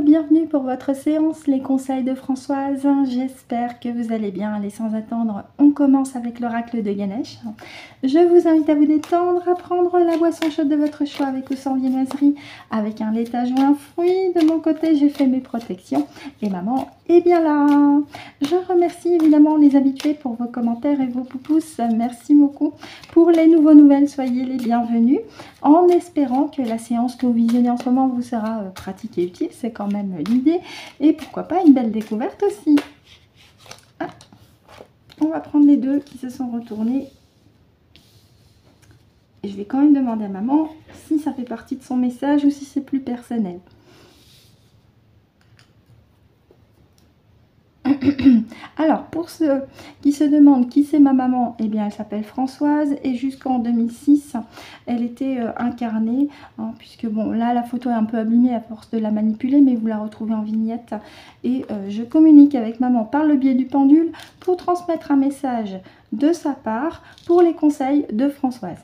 bienvenue pour votre séance, les conseils de Françoise. J'espère que vous allez bien. Allez, sans attendre, on commence avec l'oracle de Ganesh. Je vous invite à vous détendre, à prendre la boisson chaude de votre choix avec ou sans viennoiserie, avec un laitage ou un fruit. De mon côté, j'ai fait mes protections et maman est bien là. Je remercie évidemment les habitués pour vos commentaires et vos pouces. Merci beaucoup. Pour les nouveaux nouvelles, soyez les bienvenus. En espérant que la séance que vous visionnez en ce moment vous sera pratique et utile, c'est quand même l'idée. Et pourquoi pas une belle découverte aussi. Ah, on va prendre les deux qui se sont retournés. Et je vais quand même demander à maman si ça fait partie de son message ou si c'est plus personnel. Alors, pour ceux qui se demandent qui c'est ma maman, eh bien, elle s'appelle Françoise et jusqu'en 2006, elle était incarnée, hein, puisque bon, là, la photo est un peu abîmée à force de la manipuler, mais vous la retrouvez en vignette. Et je communique avec maman par le biais du pendule pour transmettre un message de sa part pour les conseils de Françoise.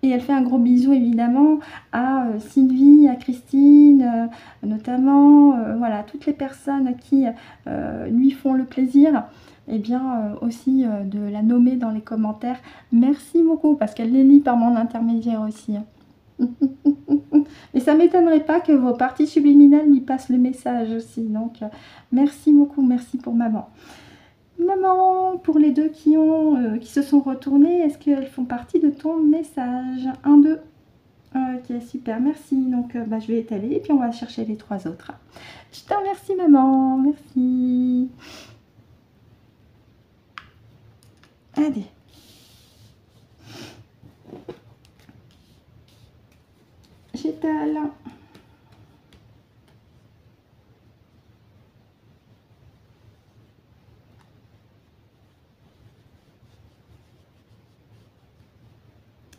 Et elle fait un gros bisou évidemment à Sylvie, à Christine, notamment, voilà, toutes les personnes qui lui font le plaisir, et bien aussi de la nommer dans les commentaires. Merci beaucoup, parce qu'elle les lit par mon intermédiaire aussi. Et ça ne m'étonnerait pas que vos parties subliminales lui passent le message aussi. Donc, merci beaucoup, merci pour maman. Maman, pour les deux qui se sont retournés, est-ce qu'elles font partie de ton message? 1, 2. Ok, super, merci. Donc, je vais étaler et puis on va chercher les 3 autres. Je te remercie, maman. Merci. Allez. J'étale.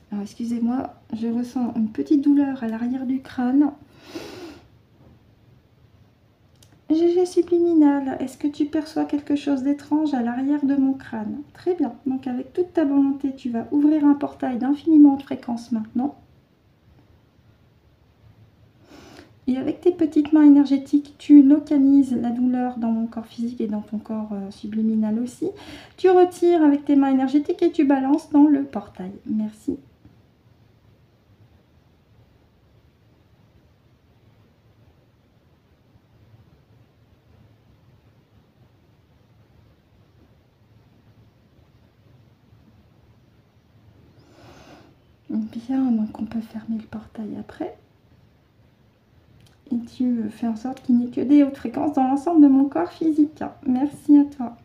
Alors, excusez-moi, je ressens une petite douleur à l'arrière du crâne. GG subliminal, est-ce que tu perçois quelque chose d'étrange à l'arrière de mon crâne? Très bien, donc avec toute ta volonté, tu vas ouvrir un portail d'infiniment de fréquences maintenant. Et avec tes petites mains énergétiques, tu localises la douleur dans mon corps physique et dans ton corps subliminal aussi. Tu retires avec tes mains énergétiques et tu balances dans le portail. Merci. Bien, donc on peut fermer le portail après. Et tu fais en sorte qu'il n'y ait que des hautes fréquences dans l'ensemble de mon corps physique. Merci à toi.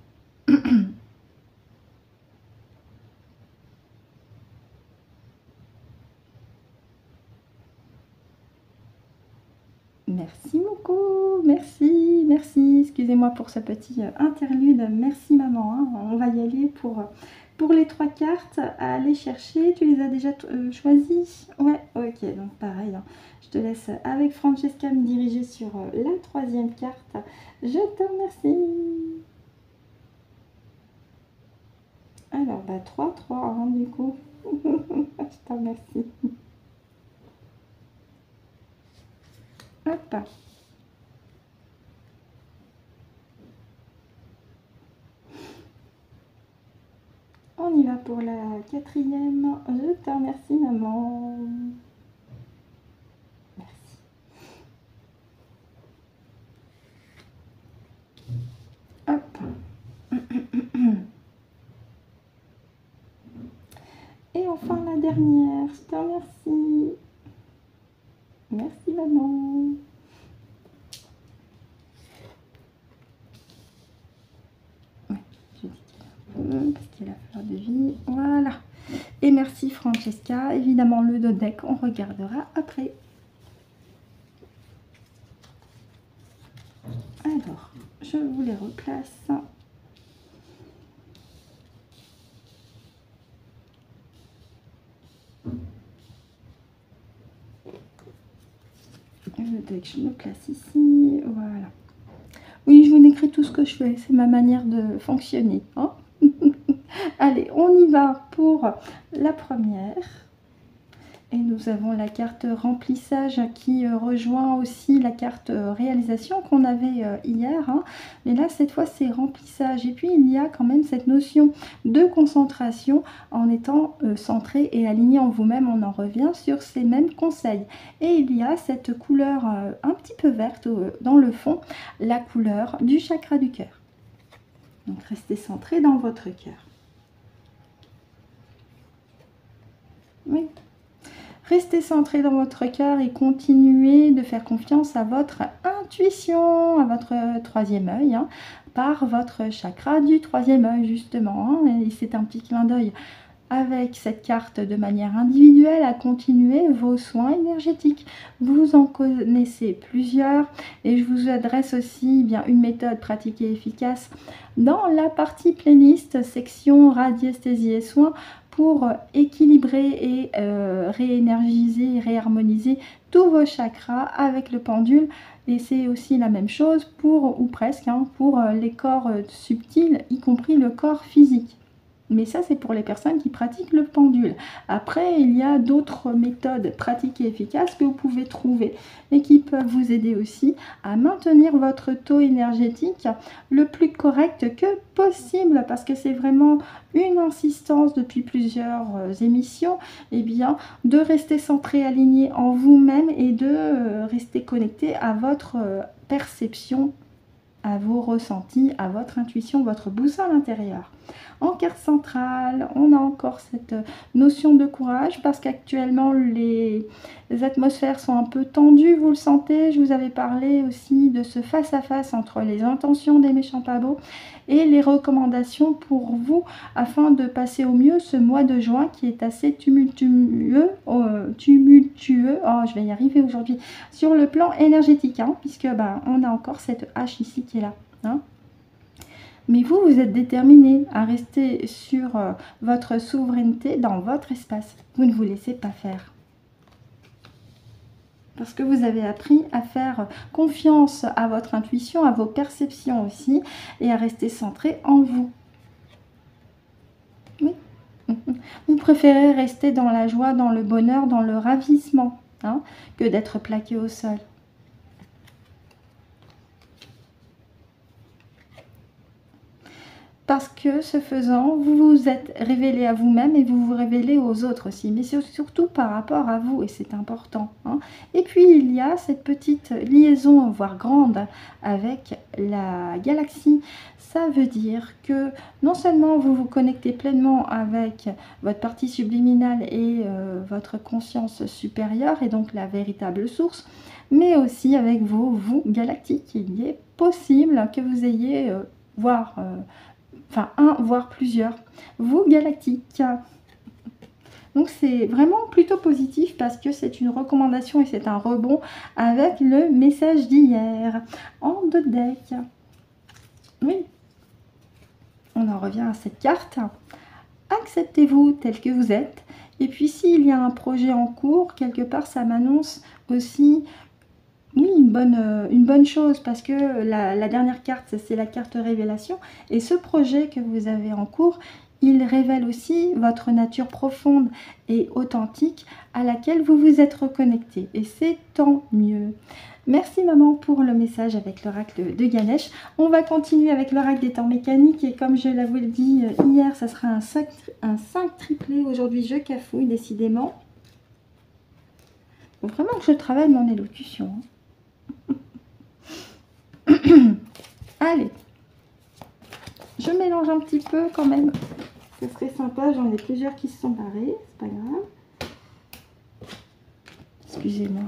Merci beaucoup, merci, merci. Excusez-moi pour ce petit interlude. Merci maman, hein. On va y aller pour les 3 cartes à aller chercher. Tu les as déjà choisies? Ouais, ok, donc pareil, hein. Je te laisse avec Francesca me diriger sur la 3e carte. Je te remercie. Alors, 3, 3, hein, du coup. Je te remercie. Hop. On y va pour la 4e. Je te remercie, maman. Merci. Hop. Et enfin la dernière. Je te remercie. Merci, maman. Ouais, je dis parce qu'il a fleur de vie. Voilà. Et merci Francesca. Évidemment, le dos deck, on regardera après. Alors, je vous les replace. Le deck, je le place ici. Voilà. Oui, je vous décris tout ce que je fais. C'est ma manière de fonctionner. Hein. Allez, on y va pour la première. Et nous avons la carte remplissage qui rejoint aussi la carte réalisation qu'on avait hier. Hein. Mais là, cette fois, c'est remplissage. Et puis, il y a quand même cette notion de concentration en étant centré et aligné en vous-même. On en revient sur ces mêmes conseils. Et il y a cette couleur un petit peu verte dans le fond, la couleur du chakra du cœur. Donc, restez centré dans votre cœur. Oui. Restez centré dans votre cœur et continuez de faire confiance à votre intuition, à votre troisième œil, hein, par votre chakra du troisième œil justement. Hein, et c'est un petit clin d'œil avec cette carte de manière individuelle à continuer vos soins énergétiques. Vous en connaissez plusieurs et je vous adresse aussi bien une méthode pratique et efficace dans la partie playlist, section radiesthésie et soins, pour équilibrer et réénergiser et réharmoniser tous vos chakras avec le pendule. Et c'est aussi la même chose pour, ou presque, hein, pour les corps subtils, y compris le corps physique. Mais ça, c'est pour les personnes qui pratiquent le pendule. Après, il y a d'autres méthodes pratiques et efficaces que vous pouvez trouver et qui peuvent vous aider aussi à maintenir votre taux énergétique le plus correct que possible, parce que c'est vraiment une insistance depuis plusieurs émissions, eh bien, de rester centré, aligné en vous-même et de rester connecté à votre perception, à vos ressentis, à votre intuition, votre boussole intérieure. En carte centrale, on a encore cette notion de courage parce qu'actuellement les atmosphères sont un peu tendues, vous le sentez. Je vous avais parlé aussi de ce face-à-face entre les intentions des méchants pas beaux et les recommandations pour vous afin de passer au mieux ce mois de juin qui est assez tumultueux, je vais y arriver aujourd'hui, sur le plan énergétique, hein, puisque on a encore cette hache ici qui est là. Hein. Mais vous, vous êtes déterminé à rester sur votre souveraineté dans votre espace. Vous ne vous laissez pas faire. Parce que vous avez appris à faire confiance à votre intuition, à vos perceptions aussi, et à rester centré en vous. Oui. Vous préférez rester dans la joie, dans le bonheur, dans le ravissement, hein, que d'être plaqué au sol. Parce que ce faisant, vous vous êtes révélé à vous-même et vous vous révélez aux autres aussi. Mais c'est surtout par rapport à vous et c'est important. Hein. Et puis il y a cette petite liaison, voire grande, avec la galaxie. Ça veut dire que non seulement vous vous connectez pleinement avec votre partie subliminale et votre conscience supérieure et donc la véritable source, mais aussi avec vos vous galactiques. Il est possible que vous ayez voire plusieurs, vous galactiques. Donc c'est vraiment plutôt positif parce que c'est une recommandation et c'est un rebond avec le message d'hier en 2 decks. Oui, on en revient à cette carte. Acceptez-vous tel que vous êtes. Et puis s'il y a un projet en cours, quelque part ça m'annonce aussi... Oui, une bonne chose, parce que la dernière carte, c'est la carte révélation. Et ce projet que vous avez en cours, il révèle aussi votre nature profonde et authentique à laquelle vous vous êtes reconnecté. Et c'est tant mieux. Merci maman pour le message avec l'oracle de Ganesh. On va continuer avec l'oracle des temps mécaniques. Et comme je vous l'ai dit hier, ça sera un 5 triplé. Aujourd'hui, je cafouille décidément. Il faut vraiment que je travaille mon élocution. Hein. Allez, je mélange un petit peu quand même, ce serait sympa, j'en ai plusieurs qui se sont barrés, c'est pas grave. Excusez-moi.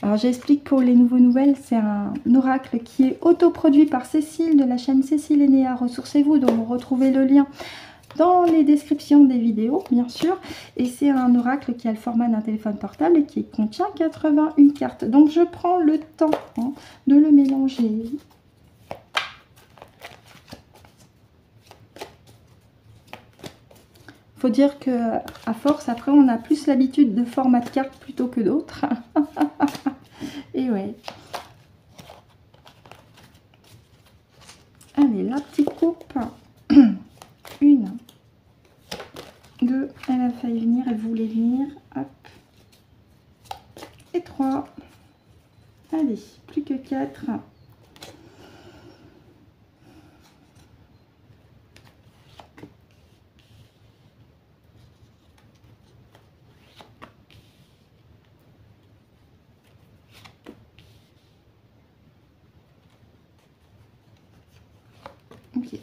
Alors j'explique pour les nouvelles, c'est un oracle qui est autoproduit par Cécile de la chaîne Cécile et Néa, ressourcez-vous, dont vous retrouvez le lien dans les descriptions des vidéos, bien sûr. Et c'est un oracle qui a le format d'un téléphone portable et qui contient 81 cartes. Donc je prends le temps de le mélanger. Faut dire que à force, après, on a plus l'habitude de format de cartes plutôt que d'autres. Et ouais. Allez, la petite coupe. 1, 2, elle a failli venir, elle voulait venir. Hop. 4. Ok.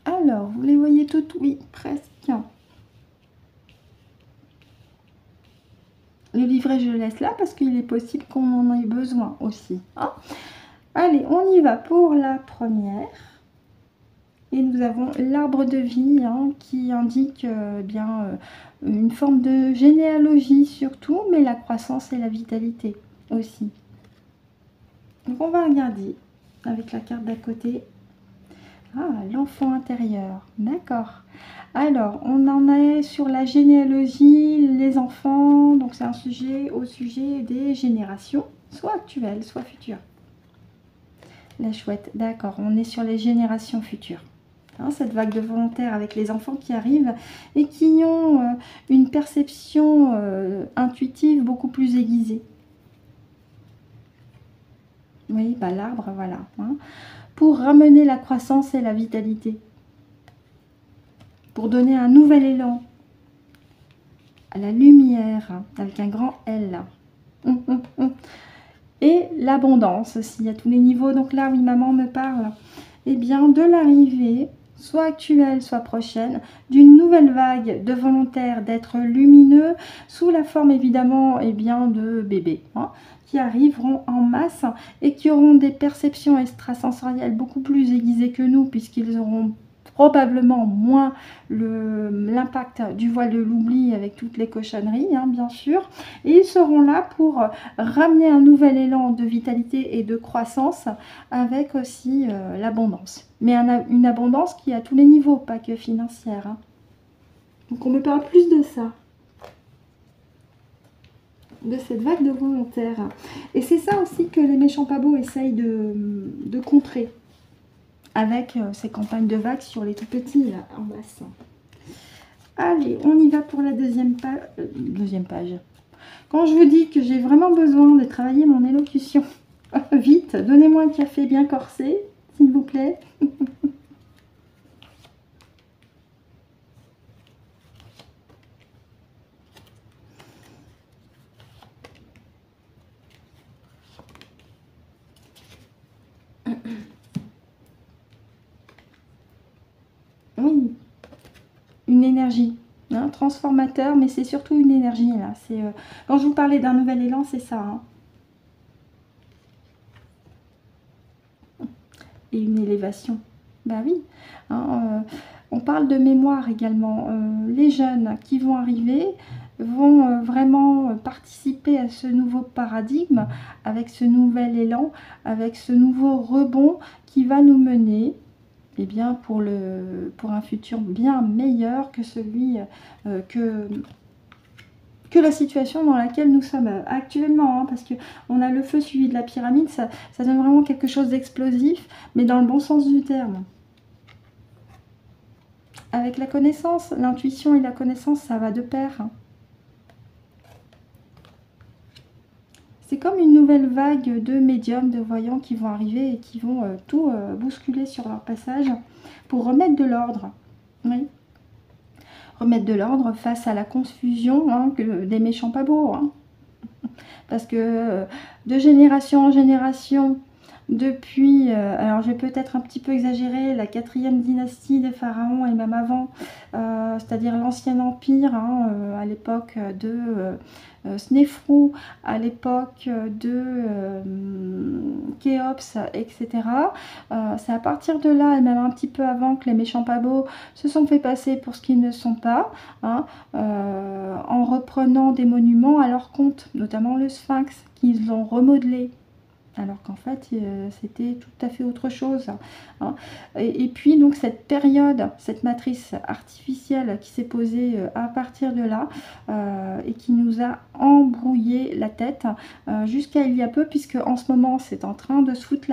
Alors, vous les voyez toutes? Oui, presque. Le livret, je le laisse là parce qu'il est possible qu'on en ait besoin aussi. Hein. Allez, on y va pour la première. Et nous avons l'arbre de vie hein, qui indique une forme de généalogie surtout, mais la croissance et la vitalité aussi. Donc on va regarder avec la carte d'à côté. Ah, l'enfant intérieur, d'accord. Alors, on en est sur la généalogie, les enfants, donc c'est un sujet au sujet des générations, soit actuelles, soit futures. La chouette, d'accord, on est sur les générations futures. Hein, cette vague de volontaires avec les enfants qui arrivent et qui ont une perception intuitive beaucoup plus aiguisée. Oui, bah, l'arbre, voilà. Hein, pour ramener la croissance et la vitalité. Pour donner un nouvel élan à la lumière, avec un grand L. Et l'abondance aussi, à tous les niveaux. Donc là, oui, maman me parle, eh bien, de l'arrivée, soit actuelle, soit prochaine, d'une nouvelle vague de volontaires d'être lumineux, sous la forme, évidemment, eh bien, de bébés, hein, qui arriveront en masse et qui auront des perceptions extrasensorielles beaucoup plus aiguisées que nous, puisqu'ils auront probablement moins l'impact du voile de l'oubli avec toutes les cochonneries, hein, bien sûr. Et ils seront là pour ramener un nouvel élan de vitalité et de croissance avec aussi l'abondance. Mais une abondance qui est à tous les niveaux, pas que financière. Hein. Donc on me parle plus de ça. De cette vague de volontaires. Et c'est ça aussi que les méchants pas beaux essayent de contrer. Avec ces campagnes de vagues sur les tout petits là, en basse. Allez, on y va pour la deuxième page. Quand je vous dis que j'ai vraiment besoin de travailler mon élocution, vite, donnez-moi un café bien corsé, s'il vous plaît. Oui, une énergie, hein, transformateur, mais c'est surtout une énergie là. Quand je vous parlais d'un nouvel élan, c'est ça. Hein. Et une élévation. Ben oui. Hein, on parle de mémoire également. Les jeunes qui vont arriver vont vraiment participer à ce nouveau paradigme, avec ce nouvel élan, avec ce nouveau rebond qui va nous mener eh bien, pour un futur bien meilleur que celui que la situation dans laquelle nous sommes actuellement, hein, parce qu'on a le feu suivi de la pyramide, ça donne vraiment quelque chose d'explosif, mais dans le bon sens du terme. Avec la connaissance, l'intuition et la connaissance, ça va de pair. Hein. C'est comme une nouvelle vague de médiums, de voyants qui vont arriver et qui vont tout bousculer sur leur passage pour remettre de l'ordre. Oui. Remettre de l'ordre face à la confusion hein, des méchants pas beaux. Hein. Parce que de génération en génération, depuis, alors je vais peut-être un petit peu exagérer, la 4e dynastie des pharaons et même avant, c'est-à-dire l'ancien empire, hein, à l'époque de Snéfrou, à l'époque de Khéops, etc. C'est à partir de là, et même un petit peu avant, que les méchants pas beaux se sont fait passer pour ce qu'ils ne sont pas, hein, en reprenant des monuments à leur compte, notamment le Sphinx, qu'ils ont remodelé. Alors qu'en fait, c'était tout à fait autre chose. Hein. Et puis, donc, cette période, cette matrice artificielle qui s'est posée à partir de là et qui nous a embrouillé la tête jusqu'à il y a peu, puisque en ce moment, c'est en train de se foutre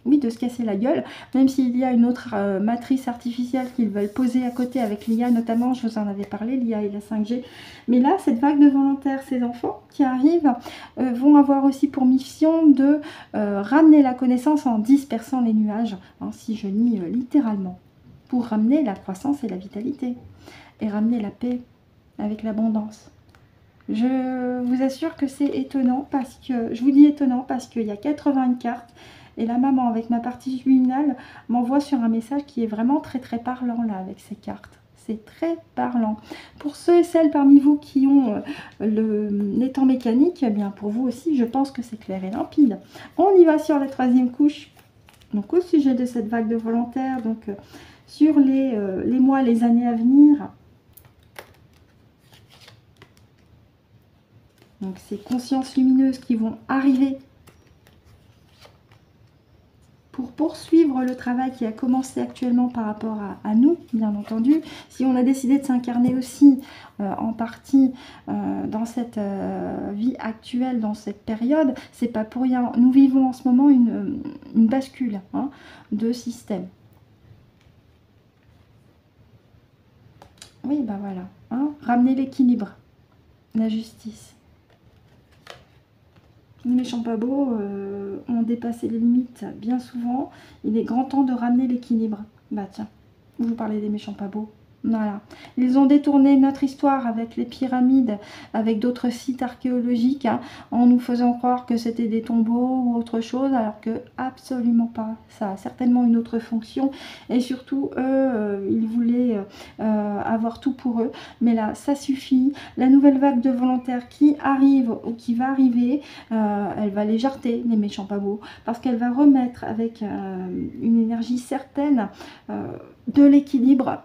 oui, de se casser la gueule, même s'il y a une autre matrice artificielle qu'ils veulent poser à côté avec l'IA notamment, je vous en avais parlé, l'IA et la 5G. Mais là, cette vague de volontaires, ces enfants qui arrivent, vont avoir aussi pour mission de ramener la connaissance en dispersant les nuages, hein, si je nie littéralement, pour ramener la croissance et la vitalité, et ramener la paix avec l'abondance. Je vous assure que c'est étonnant, parce que, je vous dis étonnant, parce qu'il y a 80 cartes, et la maman, avec ma partie subliminale, m'envoie sur un message qui est vraiment très très parlant là, avec ces cartes. C'est très parlant. Pour ceux et celles parmi vous qui ont l'étang mécanique, eh bien pour vous aussi, je pense que c'est clair et limpide. On y va sur la troisième couche. Donc au sujet de cette vague de volontaires, donc sur les mois, les années à venir. Donc ces consciences lumineuses qui vont arriver pour poursuivre le travail qui a commencé actuellement par rapport à nous, bien entendu. Si on a décidé de s'incarner aussi en partie dans cette vie actuelle, dans cette période, c'est pas pour rien. Nous vivons en ce moment une bascule de système. Oui, ben voilà. Ramener l'équilibre, la justice. Les méchants pas beaux ont dépassé les limites bien souvent. Il est grand temps de ramener l'équilibre. Bah tiens, je vous parlais des méchants pas beaux. Voilà. Ils ont détourné notre histoire avec les pyramides, avec d'autres sites archéologiques, en nous faisant croire que c'était des tombeaux ou autre chose, alors que absolument pas. Ça a certainement une autre fonction. Et surtout, eux, ils voulaient avoir tout pour eux. Mais là, ça suffit. La nouvelle vague de volontaires qui arrive ou qui va arriver, elle va les jarter, les méchants pas beaux, parce qu'elle va remettre avec une énergie certaine de l'équilibre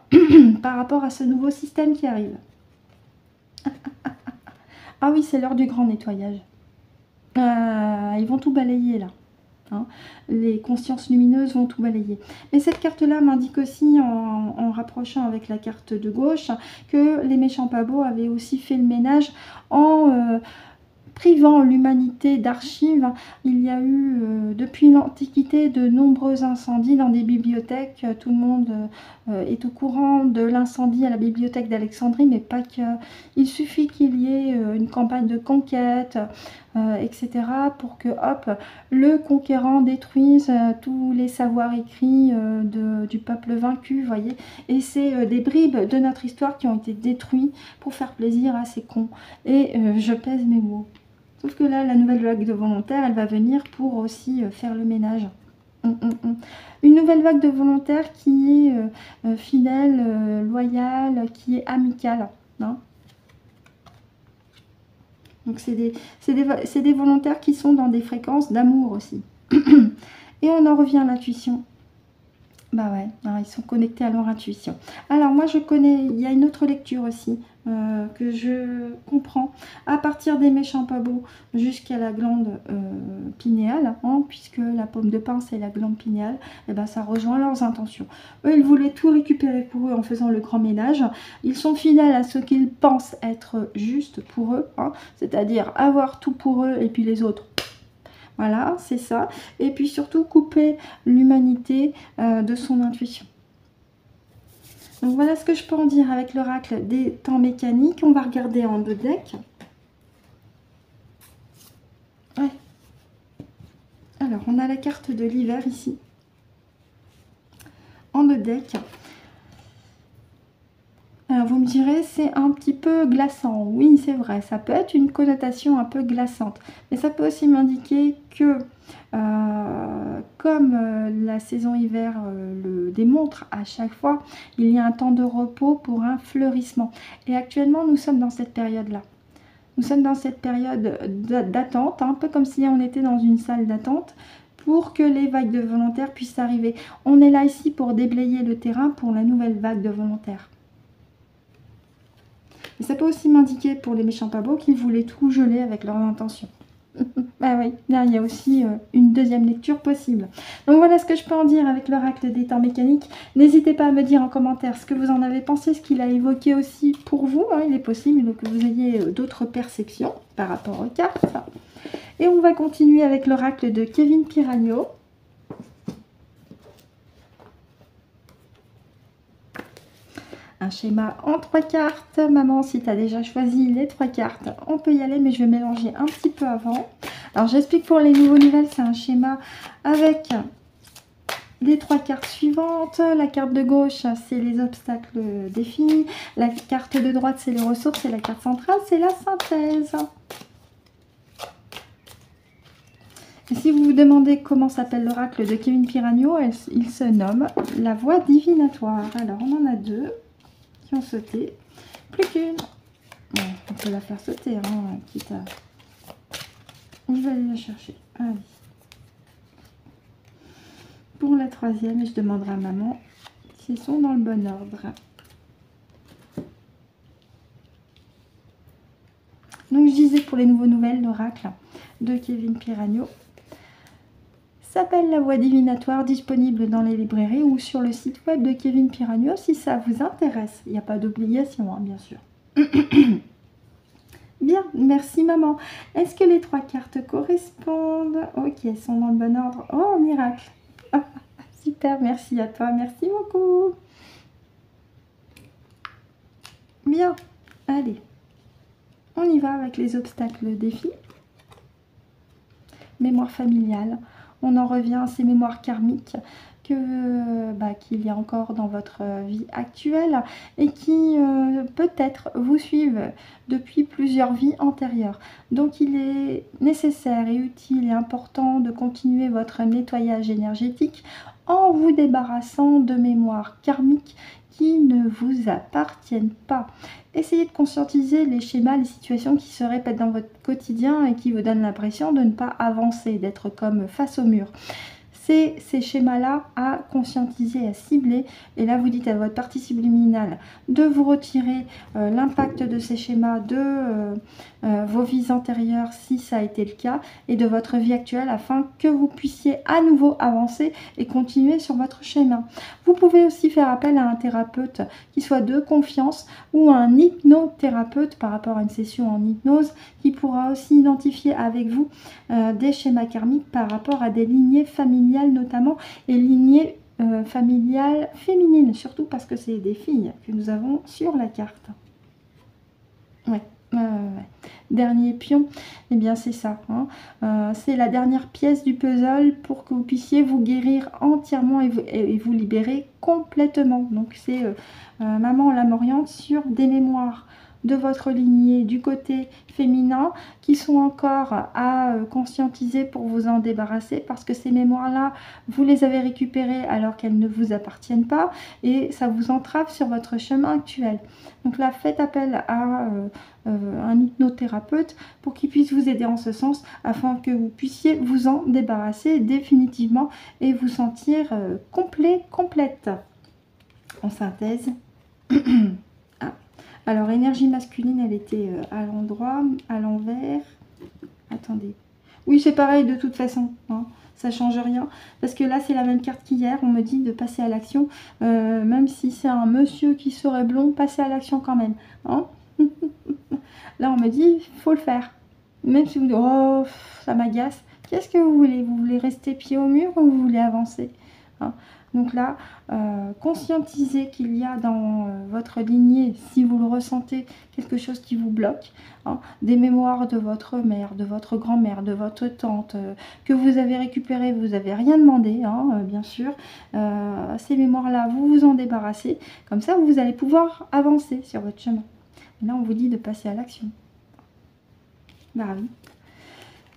par rapport à ce nouveau système qui arrive. Ah oui, c'est l'heure du grand nettoyage. Ils vont tout balayer là. Les consciences lumineuses vont tout balayer. Et cette carte-là m'indique aussi, en rapprochant avec la carte de gauche, que les méchants pas beaux avaient aussi fait le ménage en privant l'humanité d'archives. Il y a eu depuis l'Antiquité de nombreux incendies dans des bibliothèques. Tout le monde est au courant de l'incendie à la bibliothèque d'Alexandrie, mais pas que. Il suffit qu'il y ait une campagne de conquête, etc. pour que hop, le conquérant détruise tous les savoirs écrits du peuple vaincu, voyez. Et c'est des bribes de notre histoire qui ont été détruits pour faire plaisir à ces cons. Et je pèse mes mots. Sauf que là, la nouvelle vague de volontaires, elle va venir pour aussi faire le ménage. Une nouvelle vague de volontaires qui est fidèle, loyale, qui est amicale. Donc c'est des volontaires qui sont dans des fréquences d'amour aussi. Et on en revient à l'intuition. Bah ouais, ils sont connectés à leur intuition. Alors moi je connais, il y a une autre lecture aussi que je comprends à partir des méchants pas beaux jusqu'à la glande pinéale, puisque la pomme de pin c'est la glande pinéale, et ben ça rejoint leurs intentions. Eux ils voulaient tout récupérer pour eux en faisant le grand ménage. Ils sont fidèles à ce qu'ils pensent être juste pour eux, c'est-à-dire avoir tout pour eux et puis les autres. Voilà, c'est ça. Et puis surtout couper l'humanité de son intuition. Donc voilà ce que je peux en dire avec l'oracle des temps mécaniques. On va regarder en 2 decks. Ouais. Alors, on a la carte de l'hiver ici. En 2 decks. Alors vous me direz, c'est un petit peu glaçant. Oui, c'est vrai, ça peut être une connotation un peu glaçante. Mais ça peut aussi m'indiquer que, comme la saison hiver le démontre à chaque fois, il y a un temps de repos pour un fleurissement. Et actuellement, nous sommes dans cette période-là. Nous sommes dans cette période d'attente, un peu comme si on était dans une salle d'attente, pour que les vagues de volontaires puissent arriver. On est là ici pour déblayer le terrain pour la nouvelle vague de volontaires. Et ça peut aussi m'indiquer pour les méchants pas beaux qu'ils voulaient tout geler avec leurs intentions. Ah oui, là il y a aussi une deuxième lecture possible. Donc voilà ce que je peux en dire avec l'oracle des temps mécaniques. N'hésitez pas à me dire en commentaire ce que vous en avez pensé, ce qu'il a évoqué aussi pour vous. Il est possible que vous ayez d'autres perceptions par rapport aux cartes. Et on va continuer avec l'oracle de Kevin Piragno. un schéma en 3 cartes. Maman, si tu as déjà choisi les 3 cartes, on peut y aller, mais je vais mélanger un petit peu avant. Alors, j'explique pour les nouveaux nouvelles, c'est un schéma avec les 3 cartes suivantes. La carte de gauche, c'est les obstacles définis. La carte de droite, c'est les ressources. Et la carte centrale, c'est la synthèse. Et si vous vous demandez comment s'appelle l'oracle de Kevin Piragno, il se nomme la voie divinatoire. Alors, on en a 2 qui ont sauté. Plus qu'une. Bon, on peut la faire sauter, hein, quitte à... Je vais aller la chercher. Allez. Pour la 3e, je demanderai à maman s'ils sont dans le bon ordre. Donc, je disais pour les nouveaux nouvelles, l'oracle de Kevin Piragno s'appelle la voie divinatoire, disponible dans les librairies ou sur le site web de Kevin Piragno si ça vous intéresse. Il n'y a pas d'obligation, hein, bien sûr. Bien, merci maman. Est-ce que les 3 cartes correspondent? Ok, elles sont dans le bon ordre. Oh, miracle. Ah, super, merci à toi, merci beaucoup. Bien, allez. On y va avec les obstacles défis. Mémoire familiale. On en revient à ces mémoires karmiques qu'il y a encore dans votre vie actuelle et qui peut-être vous suivent depuis plusieurs vies antérieures. Donc il est nécessaire et utile et important de continuer votre nettoyage énergétique en vous débarrassant de mémoires karmiques qui ne vous appartiennent pas. Essayez de conscientiser les schémas, les situations qui se répètent dans votre quotidien et qui vous donnent l'impression de ne pas avancer, d'être comme face au mur. C'est ces schémas-là à conscientiser, à cibler. Et là, vous dites à votre partie subliminale de vous retirer l'impact de ces schémas de vos vies antérieures, si ça a été le cas, et de votre vie actuelle, afin que vous puissiez à nouveau avancer et continuer sur votre chemin. Vous pouvez aussi faire appel à un thérapeute qui soit de confiance ou un hypnothérapeute par rapport à une session en hypnose qui pourra aussi identifier avec vous des schémas karmiques par rapport à des lignées familiales notamment, et lignées familiales féminines, surtout parce que c'est des filles que nous avons sur la carte. Ouais. Dernier pion, et bien c'est ça, hein. C'est la dernière pièce du puzzle pour que vous puissiez vous guérir entièrement et vous libérer complètement. Donc c'est maman la m'oriente sur des mémoires de votre lignée du côté féminin qui sont encore à conscientiser pour vous en débarrasser, parce que ces mémoires-là, vous les avez récupérées alors qu'elles ne vous appartiennent pas et ça vous entrave sur votre chemin actuel. Donc là, faites appel à un hypnothérapeute pour qu'il puisse vous aider en ce sens, afin que vous puissiez vous en débarrasser définitivement et vous sentir complète. En synthèse, alors, énergie masculine, elle était à l'endroit, à l'envers. Attendez. Oui, c'est pareil de toute façon, hein. Ça change rien. Parce que là, c'est la même carte qu'hier. On me dit de passer à l'action. Même si c'est un monsieur qui serait blond, passer à l'action quand même, hein. Là, on me dit, il faut le faire. Même si vous dites, oh, ça m'agace. Qu'est-ce que vous voulez? Vous voulez rester pied au mur ou vous voulez avancer, hein? Donc là, conscientisez qu'il y a dans votre lignée, si vous le ressentez, quelque chose qui vous bloque, hein, des mémoires de votre mère, de votre grand-mère, de votre tante, que vous avez récupérées, vous n'avez rien demandé, hein, bien sûr. Ces mémoires-là, vous vous en débarrassez. Comme ça, vous allez pouvoir avancer sur votre chemin. Et là, on vous dit de passer à l'action. Bah oui.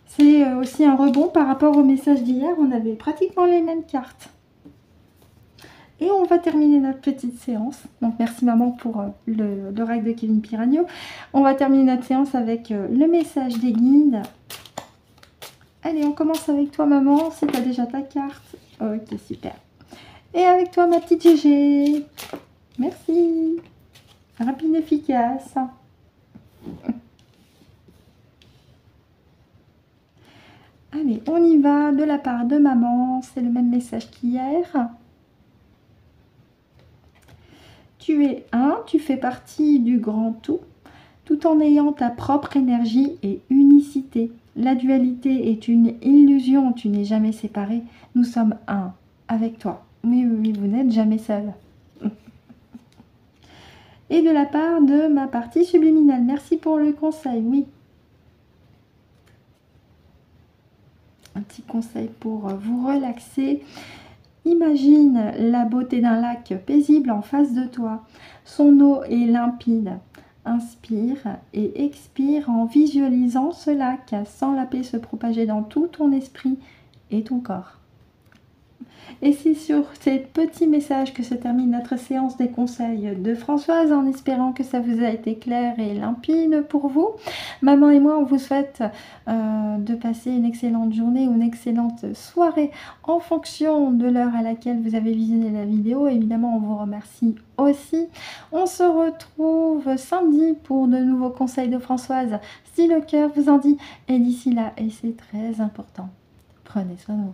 C'est aussi un rebond par rapport au message d'hier. On avait pratiquement les mêmes cartes. Et on va terminer notre petite séance. Donc merci maman pour l'oracle de Kevin Piragno. On va terminer notre séance avec le message des guides. Allez, on commence avec toi maman, si tu as déjà ta carte. Ok, super. Et avec toi ma petite Gégé. Merci. Rapide, efficace. Allez, on y va de la part de maman. C'est le même message qu'hier. Tu es un, tu fais partie du grand tout en ayant ta propre énergie et unicité. La dualité est une illusion, tu n'es jamais séparé. Nous sommes un avec toi. Oui, vous n'êtes jamais seul. et de la part de ma partie subliminale. Merci pour le conseil, oui. Un petit conseil pour vous relaxer. Imagine la beauté d'un lac paisible en face de toi. Son eau est limpide. Inspire et expire en visualisant ce lac. Sens la paix se propager dans tout ton esprit et ton corps. Et c'est sur ces petits messages que se termine notre séance des conseils de Françoise, en espérant que ça vous a été clair et limpide pour vous. Maman et moi, on vous souhaite de passer une excellente journée ou une excellente soirée en fonction de l'heure à laquelle vous avez visionné la vidéo. Évidemment, on vous remercie aussi. On se retrouve samedi pour de nouveaux conseils de Françoise, si le cœur vous en dit. Et d'ici là, et c'est très important, prenez soin de vous.